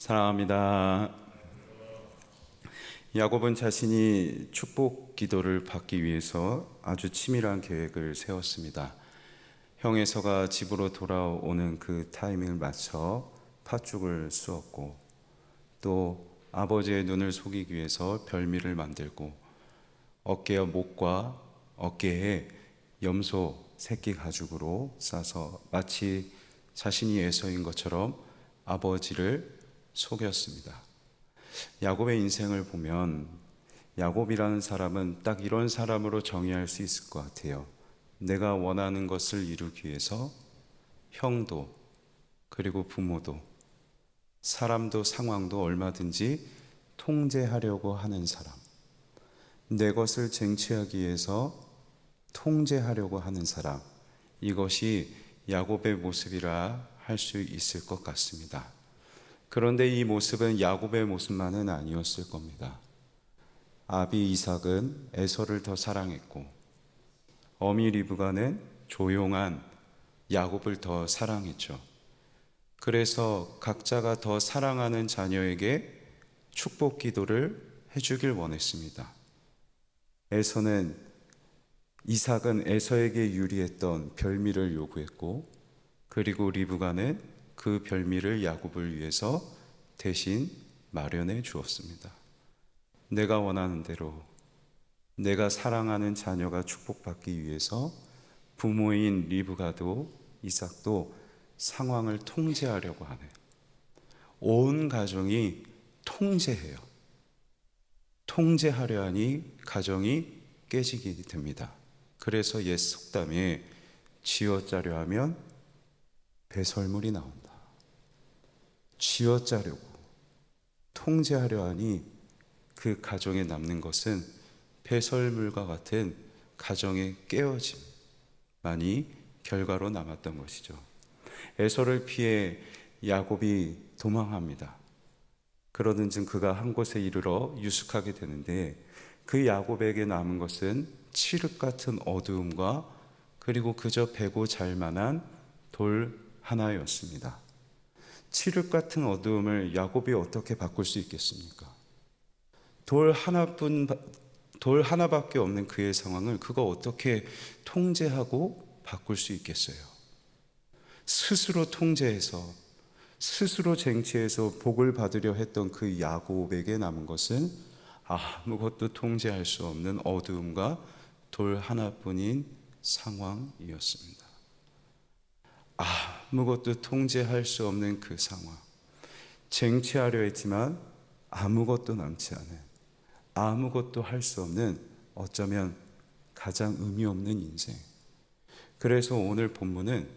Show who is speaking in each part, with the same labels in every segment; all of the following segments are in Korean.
Speaker 1: 사랑합니다. 야곱은 자신이 축복 기도를 받기 위해서 아주 치밀한 계획을 세웠습니다. 형 에서가 집으로 돌아오는 그 타이밍을 맞춰 팥죽을 쑤었고, 또 아버지의 눈을 속이기 위해서 별미를 만들고, 어깨와 목과 어깨에 염소 새끼 가죽으로 싸서 마치 자신이 에서인 것처럼 아버지를 속였습니다. 야곱의 인생을 보면 야곱이라는 사람은 딱 이런 사람으로 정의할 수 있을 것 같아요. 내가 원하는 것을 이루기 위해서 형도, 그리고 부모도, 사람도 상황도 얼마든지 통제하려고 하는 사람, 내 것을 쟁취하기 위해서 통제하려고 하는 사람, 이것이 야곱의 모습이라 할 수 있을 것 같습니다. 그런데 이 모습은 야곱의 모습만은 아니었을 겁니다. 아비 이삭은 에서를 더 사랑했고, 어미 리브가는 조용한 야곱을 더 사랑했죠. 그래서 각자가 더 사랑하는 자녀에게 축복 기도를 해주길 원했습니다. 이삭은 에서에게 유리했던 별미를 요구했고, 그리고 리브가는 그 별미를 야곱을 위해서 대신 마련해 주었습니다. 내가 원하는 대로, 내가 사랑하는 자녀가 축복받기 위해서 부모인 리브가도 이삭도 상황을 통제하려고 하는, 온 가정이 통제해요. 통제하려 하니 가정이 깨지게 됩니다. 그래서 옛 속담에 쥐어짜려 하면 배설물이 나온다. 쥐어짜려고, 통제하려 하니 그 가정에 남는 것은 배설물과 같은 가정의 깨어짐만이 결과로 남았던 것이죠. 에서를 피해 야곱이 도망합니다. 그러는 중 그가 한 곳에 이르러 유숙하게 되는데, 그 야곱에게 남은 것은 칠흑 같은 어두움과 그리고 그저 베고 잘 만한 돌 하나였습니다. 칠흑 같은 어두움을 야곱이 어떻게 바꿀 수 있겠습니까? 돌 하나밖에 없는 그의 상황을 그가 어떻게 통제하고 바꿀 수 있겠어요? 스스로 통제해서, 스스로 쟁취해서 복을 받으려 했던 그 야곱에게 남은 것은 아무것도 통제할 수 없는 어두움과 돌 하나뿐인 상황이었습니다. 아무것도 통제할 수 없는 그 상황, 쟁취하려 했지만 아무것도 남지 않은, 아무것도 할 수 없는, 어쩌면 가장 의미 없는 인생. 그래서 오늘 본문은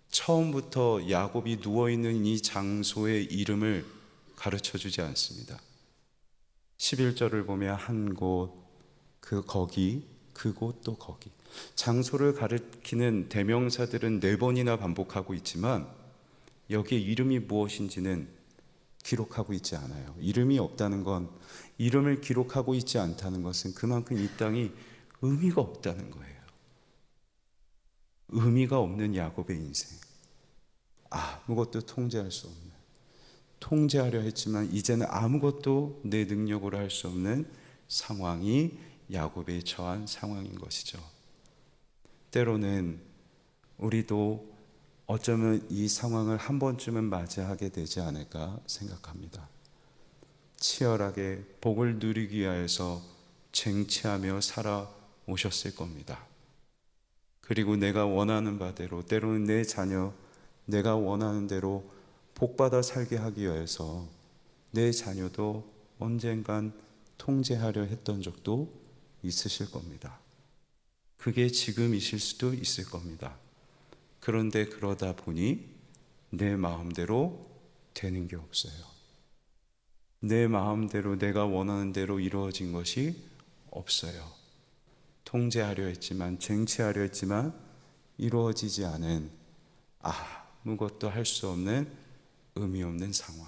Speaker 1: 처음부터 야곱이 누워있는 이 장소의 이름을 가르쳐 주지 않습니다. 11절을 보면 한 곳, 거기, 그곳 또 거기. 장소를 가리키는 대명사들은 4번이나 반복하고 있지만 여기에 이름이 무엇인지는 기록하고 있지 않아요. 이름이 없다는 건, 이름을 기록하고 있지 않다는 것은 그만큼 이 땅이 의미가 없다는 거예요. 의미가 없는 야곱의 인생, 아무것도 통제할 수 없는, 통제하려 했지만 이제는 아무것도 내 능력으로 할 수 없는 상황이 야곱이 처한 상황인 것이죠. 때로는 우리도 어쩌면 이 상황을 한 번쯤은 맞이하게 되지 않을까 생각합니다. 치열하게 복을 누리기 위해서 쟁취하며 살아오셨을 겁니다. 그리고 내가 원하는 바대로, 때로는 내 자녀, 내가 원하는 대로 복받아 살게 하기 위해서 내 자녀도 언젠간 통제하려 했던 적도 있으실 겁니다. 그게 지금이실 수도 있을 겁니다. 그런데 그러다 보니 내 마음대로 되는 게 없어요. 내 마음대로, 내가 원하는 대로 이루어진 것이 없어요. 통제하려 했지만, 쟁취하려 했지만 이루어지지 않은, 아무것도 할 수 없는 의미 없는 상황.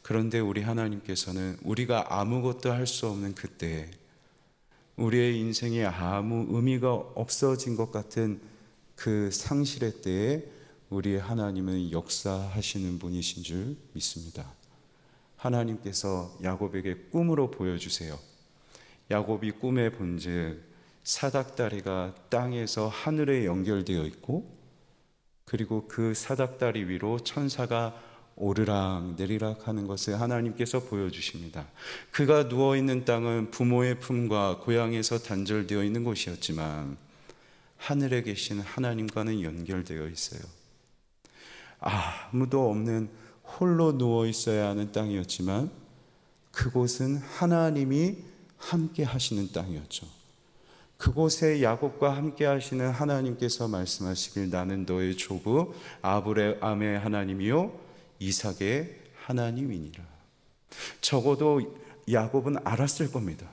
Speaker 1: 그런데 우리 하나님께서는 우리가 아무것도 할 수 없는 그때, 우리의 인생에 아무 의미가 없어진 것 같은 그 상실의 때에 우리 하나님은 역사하시는 분이신 줄 믿습니다. 하나님께서 야곱에게 꿈으로 보여주세요. 야곱이 꿈에 본즉 사닥다리가 땅에서 하늘에 연결되어 있고, 그리고 그 사닥다리 위로 천사가 오르락 내리락 하는 것을 하나님께서 보여주십니다. 그가 누워있는 땅은 부모의 품과 고향에서 단절되어 있는 곳이었지만 하늘에 계신 하나님과는 연결되어 있어요. 아무도 없는 홀로 누워 있어야 하는 땅이었지만 그곳은 하나님이 함께 하시는 땅이었죠. 그곳에 야곱과 함께 하시는 하나님께서 말씀하시길 나는 너의 조부 아브라함의 하나님이요 이삭의 하나님이니라. 적어도 야곱은 알았을 겁니다.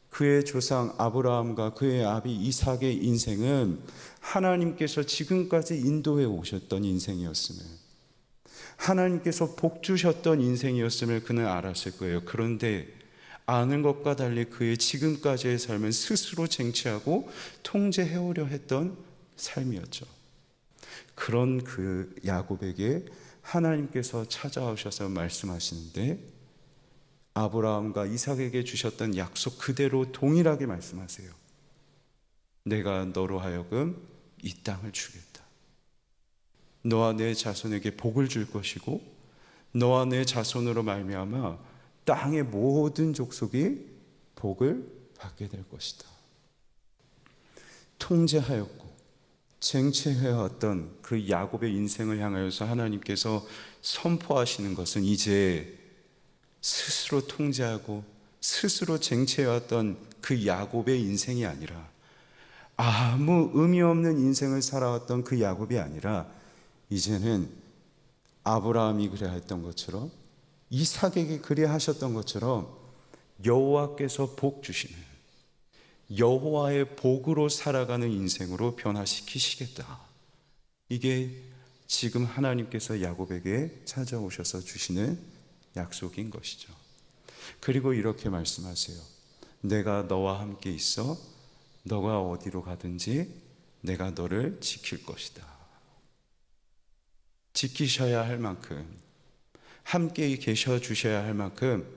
Speaker 1: 그의 조상 아브라함과 그의 아비 이삭의 인생은 하나님께서 지금까지 인도해 오셨던 인생이었음을, 하나님께서 복 주셨던 인생이었음을 그는 알았을 거예요. 그런데 아는 것과 달리 그의 지금까지의 삶은 스스로 쟁취하고 통제해오려 했던 삶이었죠. 그런 그 야곱에게 하나님께서 찾아오셔서 말씀하시는데 아브라함과 이삭에게 주셨던 약속 그대로 동일하게 말씀하세요. 내가 너로 하여금 이 땅을 주겠다. 너와 내 자손에게 복을 줄 것이고 너와 내 자손으로 말미암아 땅의 모든 족속이 복을 받게 될 것이다. 통제하였고 쟁취해왔던 그 야곱의 인생을 향하여서 하나님께서 선포하시는 것은 이제 스스로 통제하고 스스로 쟁취해왔던 그 야곱의 인생이 아니라, 아무 의미 없는 인생을 살아왔던 그 야곱이 아니라 이제는 아브라함이 그래 했던 것처럼 이삭에게 그리 하셨던 것처럼 여호와께서 복 주시는 여호와의 복으로 살아가는 인생으로 변화시키시겠다. 이게 지금 하나님께서 야곱에게 찾아오셔서 주시는 약속인 것이죠. 그리고 이렇게 말씀하세요. 내가 너와 함께 있어 너가 어디로 가든지 내가 너를 지킬 것이다. 지키셔야 할 만큼, 함께 계셔 주셔야 할 만큼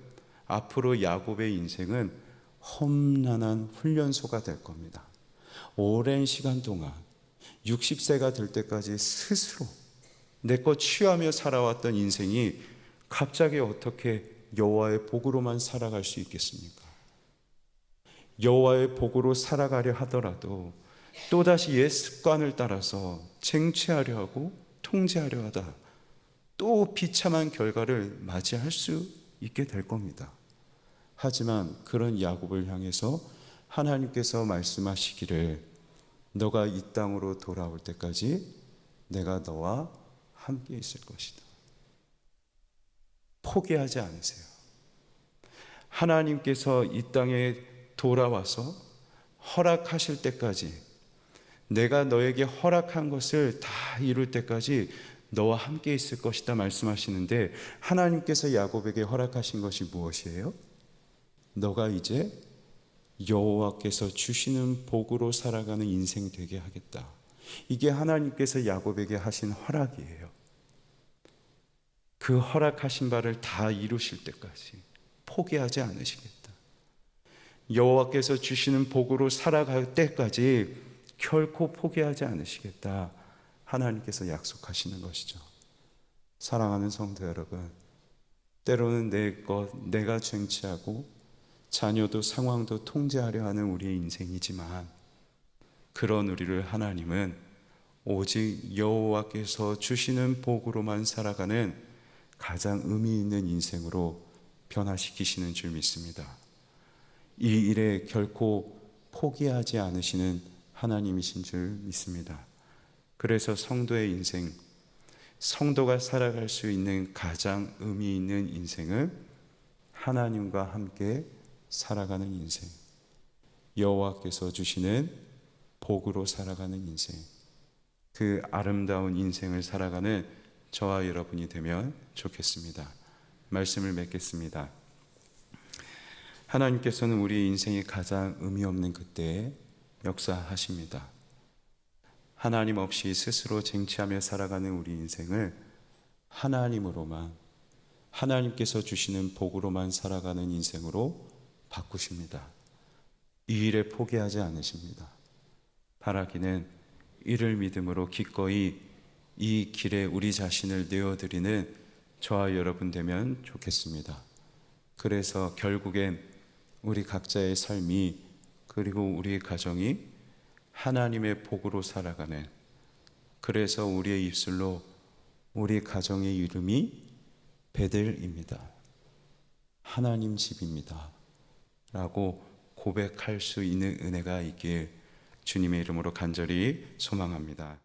Speaker 1: 앞으로 야곱의 인생은 험난한 훈련소가 될 겁니다. 오랜 시간 동안 60세가 될 때까지 스스로 내 것 취하며 살아왔던 인생이 갑자기 어떻게 여호와의 복으로만 살아갈 수 있겠습니까? 여호와의 복으로 살아가려 하더라도 또다시 옛 습관을 따라서 쟁취하려 하고 통제하려 하다 또 비참한 결과를 맞이할 수 있게 될 겁니다. 하지만 그런 야곱을 향해서 하나님께서 말씀하시기를 너가 이 땅으로 돌아올 때까지 내가 너와 함께 있을 것이다. 포기하지 않으세요. 하나님께서 이 땅에 돌아와서 허락하실 때까지, 내가 너에게 허락한 것을 다 이룰 때까지 너와 함께 있을 것이다 말씀하시는데, 하나님께서 야곱에게 허락하신 것이 무엇이에요? 너가 이제 여호와께서 주시는 복으로 살아가는 인생 되게 하겠다. 이게 하나님께서 야곱에게 하신 허락이에요. 그 허락하신 바를 다 이루실 때까지 포기하지 않으시겠다. 여호와께서 주시는 복으로 살아갈 때까지 결코 포기하지 않으시겠다. 하나님께서 약속하시는 것이죠. 사랑하는 성도 여러분, 때로는 내 것, 내가 쟁취하고 자녀도 상황도 통제하려 하는 우리의 인생이지만 그런 우리를 하나님은 오직 여호와께서 주시는 복으로만 살아가는 가장 의미 있는 인생으로 변화시키시는 줄 믿습니다. 이 일에 결코 포기하지 않으시는 하나님이신 줄 믿습니다. 그래서 성도의 인생, 성도가 살아갈 수 있는 가장 의미 있는 인생은 하나님과 함께 살아가는 인생, 여호와께서 주시는 복으로 살아가는 인생, 그 아름다운 인생을 살아가는 저와 여러분이 되면 좋겠습니다. 말씀을 맺겠습니다. 하나님께서는 우리 인생의 가장 의미 없는 그때에 역사하십니다. 하나님 없이 스스로 쟁취하며 살아가는 우리 인생을 하나님으로만, 하나님께서 주시는 복으로만 살아가는 인생으로 바꾸십니다. 이 일에 포기하지 않으십니다. 바라기는 이를 믿음으로 기꺼이 이 길에 우리 자신을 내어드리는 저와 여러분 되면 좋겠습니다. 그래서 결국엔 우리 각자의 삶이, 그리고 우리 가정이 하나님의 복으로 살아가는, 그래서 우리의 입술로 우리 가정의 이름이 베델입니다. 하나님 집입니다 라고 고백할 수 있는 은혜가 있길 주님의 이름으로 간절히 소망합니다.